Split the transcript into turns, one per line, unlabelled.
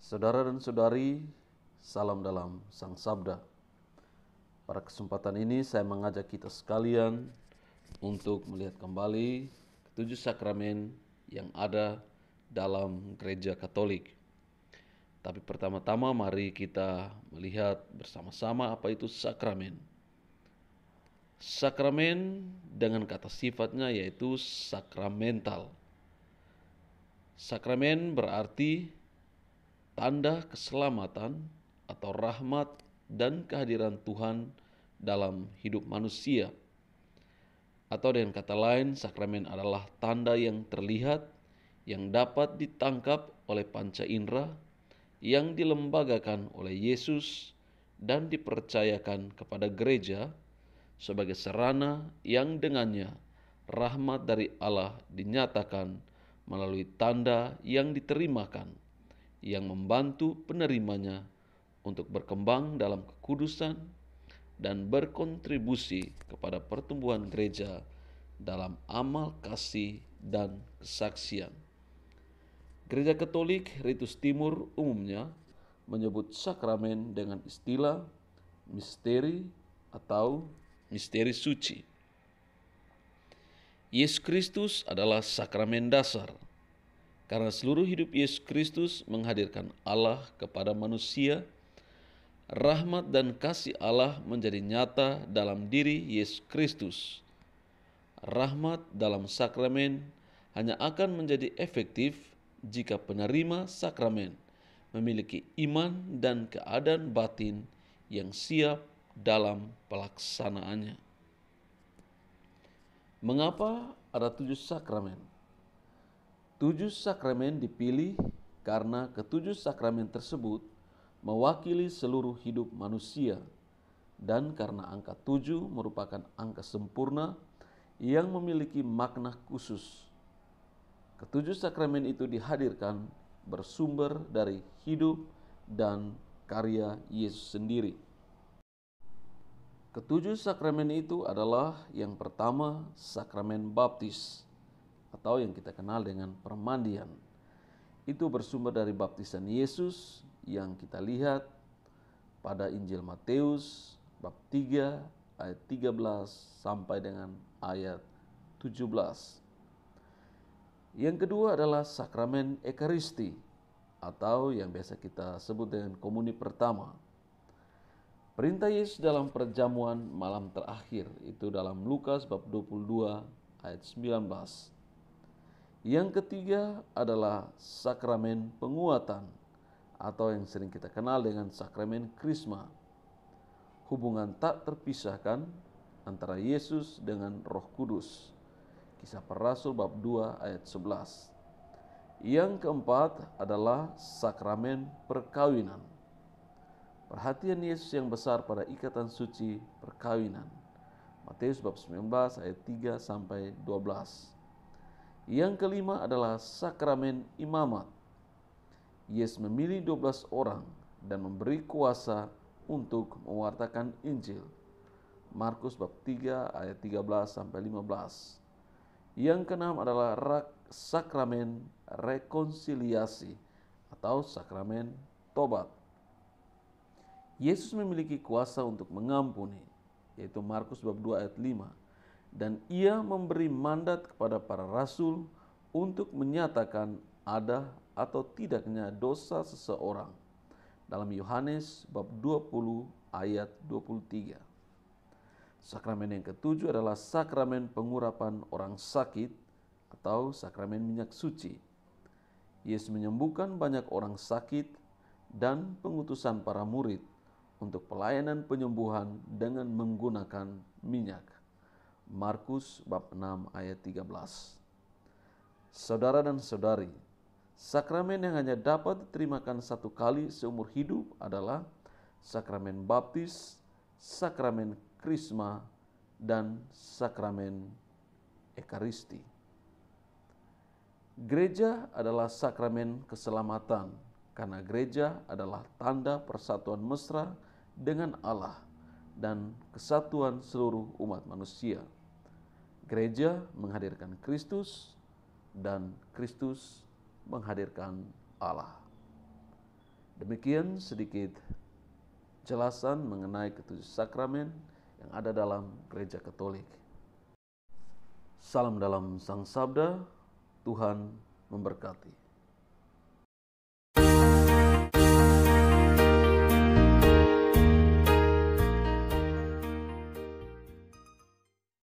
Saudara dan saudari, salam dalam Sang Sabda. Pada kesempatan ini saya mengajak kita sekalian untuk melihat kembali ketujuh sakramen yang ada dalam gereja Katolik. Tapi pertama-tama mari kita melihat bersama-sama apa itu sakramen. Sakramen dengan kata sifatnya yaitu sakramental. Sakramen berarti tanda keselamatan atau rahmat dan kehadiran Tuhan dalam hidup manusia. Atau dengan kata lain, sakramen adalah tanda yang terlihat yang dapat ditangkap oleh panca indera yang dilembagakan oleh Yesus dan dipercayakan kepada gereja sebagai sarana yang dengannya rahmat dari Allah dinyatakan melalui tanda yang diterimakan, yang membantu penerimanya untuk berkembang dalam kekudusan dan berkontribusi kepada pertumbuhan gereja dalam amal kasih dan kesaksian. Gereja Katolik Ritus Timur umumnya menyebut sakramen dengan istilah misteri atau misteri suci. Yesus Kristus adalah sakramen dasar, karena seluruh hidup Yesus Kristus menghadirkan Allah kepada manusia. Rahmat dan kasih Allah menjadi nyata dalam diri Yesus Kristus. Rahmat dalam sakramen hanya akan menjadi efektif jika penerima sakramen memiliki iman dan keadaan batin yang siap dalam pelaksanaannya. Mengapa ada 7 sakramen? 7 sakramen dipilih karena ketujuh sakramen tersebut mewakili seluruh hidup manusia, dan karena angka 7 merupakan angka sempurna yang memiliki makna khusus. Ketujuh sakramen itu dihadirkan bersumber dari hidup dan karya Yesus sendiri. Ketujuh sakramen itu adalah yang pertama, sakramen baptis atau yang kita kenal dengan permandian. Itu bersumber dari baptisan Yesus yang kita lihat pada Injil Matius bab 3 ayat 13 sampai dengan ayat 17. Yang kedua adalah sakramen Ekaristi atau yang biasa kita sebut dengan komuni pertama. Perintah Yesus dalam perjamuan malam terakhir itu dalam Lukas bab 22 ayat 19. Yang ketiga adalah sakramen penguatan atau yang sering kita kenal dengan sakramen Krisma. Hubungan tak terpisahkan antara Yesus dengan Roh Kudus. Kisah Para Rasul bab 2 ayat 11. Yang keempat adalah sakramen perkawinan. Perhatian Yesus yang besar pada ikatan suci perkawinan. Matius bab 19 ayat 3 sampai 12. Yang kelima adalah sakramen imamat. Yesus memilih 12 orang dan memberi kuasa untuk mewartakan Injil. Markus bab 3 ayat 13 sampai 15. Yang keenam adalah sakramen rekonsiliasi atau sakramen tobat. Yesus memiliki kuasa untuk mengampuni, yaitu Markus bab 2 ayat 5. Dan ia memberi mandat kepada para rasul untuk menyatakan ada atau tidaknya dosa seseorang dalam Yohanes bab 20 ayat 23. Sakramen yang ketujuh adalah sakramen pengurapan orang sakit atau sakramen minyak suci. Yesus menyembuhkan banyak orang sakit dan pengutusan para murid untuk pelayanan penyembuhan dengan menggunakan minyak. Markus bab 6 ayat 13. Saudara dan saudari, sakramen yang hanya dapat diterimakan satu kali seumur hidup adalah sakramen baptis, sakramen krisma, dan sakramen ekaristi. Gereja adalah sakramen keselamatan karena gereja adalah tanda persatuan mesra dengan Allah dan kesatuan seluruh umat manusia. Gereja menghadirkan Kristus dan Kristus menghadirkan Allah. Demikian sedikit jelasan mengenai ketujuh sakramen yang ada dalam Gereja Katolik. Salam dalam Sang Sabda, Tuhan memberkati.